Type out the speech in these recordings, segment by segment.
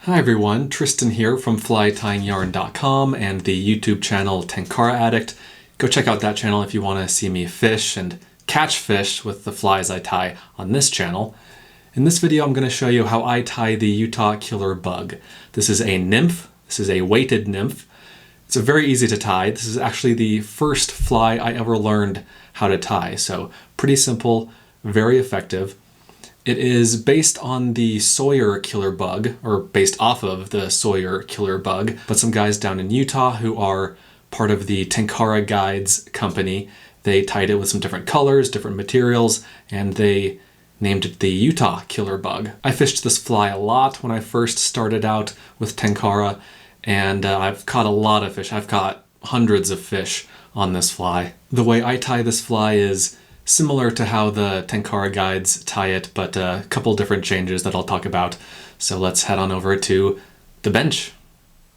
Hi everyone, Tristan here from flytyingyarn.com and the YouTube channel Tenkara Addict. Go check out that channel if you want to see me fish and catch fish with the flies I tie on this channel. In this video I'm going to show you how I tie the Utah killer bug. This is a nymph. This is a weighted nymph. It's very easy to tie. This is actually the first fly I ever learned how to tie, so pretty simple, very effective. It is based on the Sawyer killer bug, or based off of the Sawyer killer bug, but some guys down in Utah who are part of the Tenkara Guides company, they tied it with some different colors, different materials, and they named it the Utah killer bug. I fished this fly a lot when I first started out with Tenkara, and I've caught a lot of fish. I've caught hundreds of fish on this fly. The way I tie this fly is similar to how the Tenkara Guides tie it, but a couple different changes that I'll talk about. So let's head on over to the bench.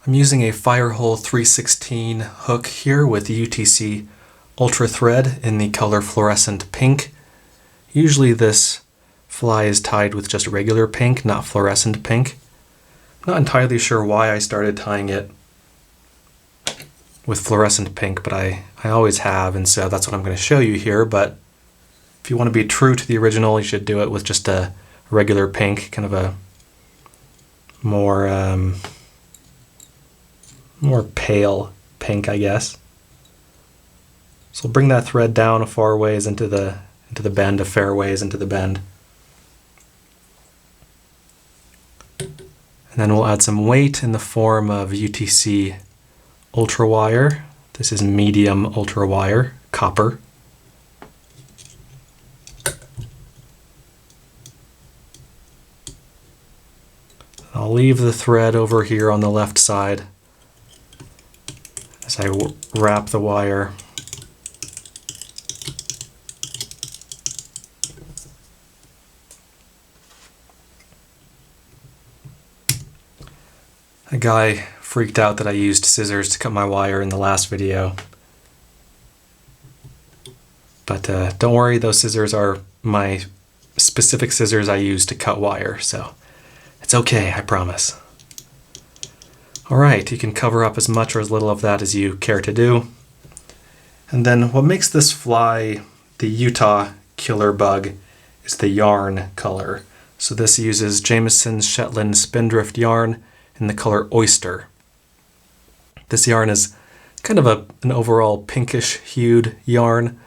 I'm using a Firehole 316 hook here with UTC Ultra Thread in the color fluorescent pink. Usually this fly is tied with just regular pink, not fluorescent pink. I'm not entirely sure why I started tying it with fluorescent pink, but I always have, and so that's what I'm going to show you here. But if you want to be true to the original, you should do it with just a regular pink, kind of a more pale pink, I guess. So we'll bring that thread down a far ways into the bend, a fair ways into the bend. And then we'll add some weight in the form of UTC Ultra wire. This is medium ultra wire, copper. I'll leave the thread over here on the left side as I wrap the wire. A guy freaked out that I used scissors to cut my wire in the last video. But don't worry, those scissors are my specific scissors I use to cut wire, so it's okay, I promise. Alright, you can cover up as much or as little of that as you care to do. And then what makes this fly the Utah killer bug is the yarn color. So this uses Jamieson's Shetland Spindrift yarn in the color Oyster. This yarn is kind of an overall pinkish hued yarn,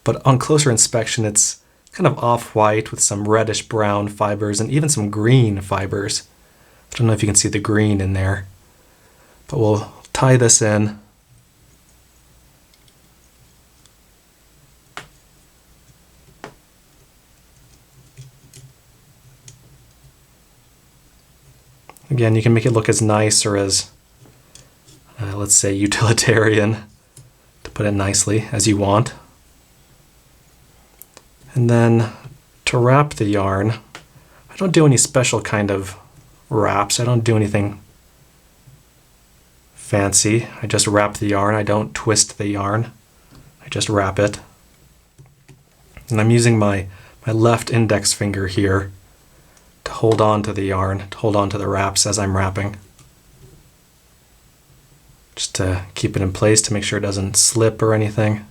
but on closer inspection it's kind of off-white with some reddish brown fibers and even some green fibers. I don't know if you can see the green in there, but we'll tie this in. Again, you can make it look as nice or as, let's say, utilitarian, to put it nicely, as you want. And then to wrap the yarn, I don't do any special kind of wraps. I don't do anything fancy. I just wrap the yarn. I don't twist the yarn. I just wrap it. And I'm using my left index finger here to hold on to the yarn, to hold on to the wraps as I'm wrapping. Just to keep it in place to make sure it doesn't slip or anything.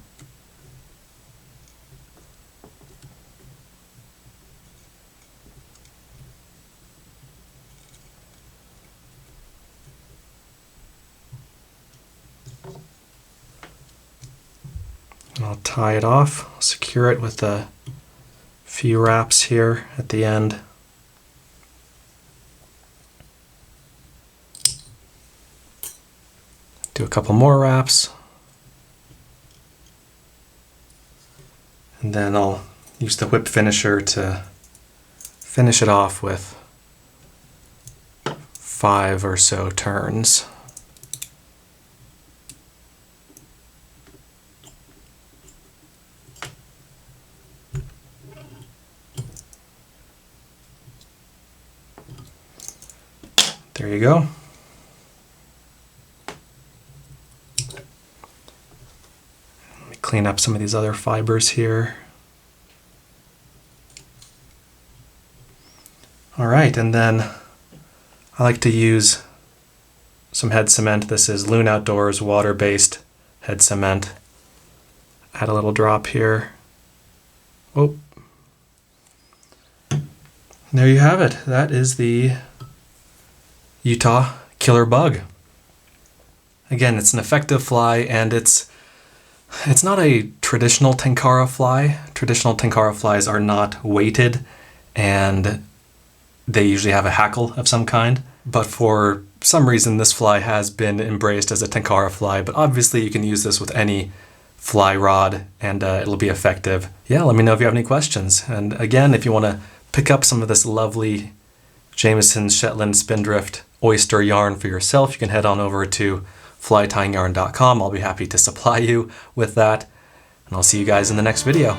And I'll tie it off, secure it with a few wraps here at the end. Do a couple more wraps. And then I'll use the whip finisher to finish it off with 5 or so turns. There you go. Let me clean up some of these other fibers here. All right, and then I like to use some head cement. This is Loon Outdoors water-based head cement. Add a little drop here. Oh. There you have it. That is the Utah killer bug. Again, it's an effective fly, and it's not a traditional tenkara fly. Traditional tenkara flies are not weighted, and they usually have a hackle of some kind. But for some reason, this fly has been embraced as a tenkara fly. But obviously, you can use this with any fly rod, and it'll be effective. Yeah, let me know if you have any questions. And again, if you want to pick up some of this lovely Jamieson Shetland Spindrift Oyster yarn for yourself, you can head on over to flytyingyarn.com. I'll be happy to supply you with that. And I'll see you guys in the next video.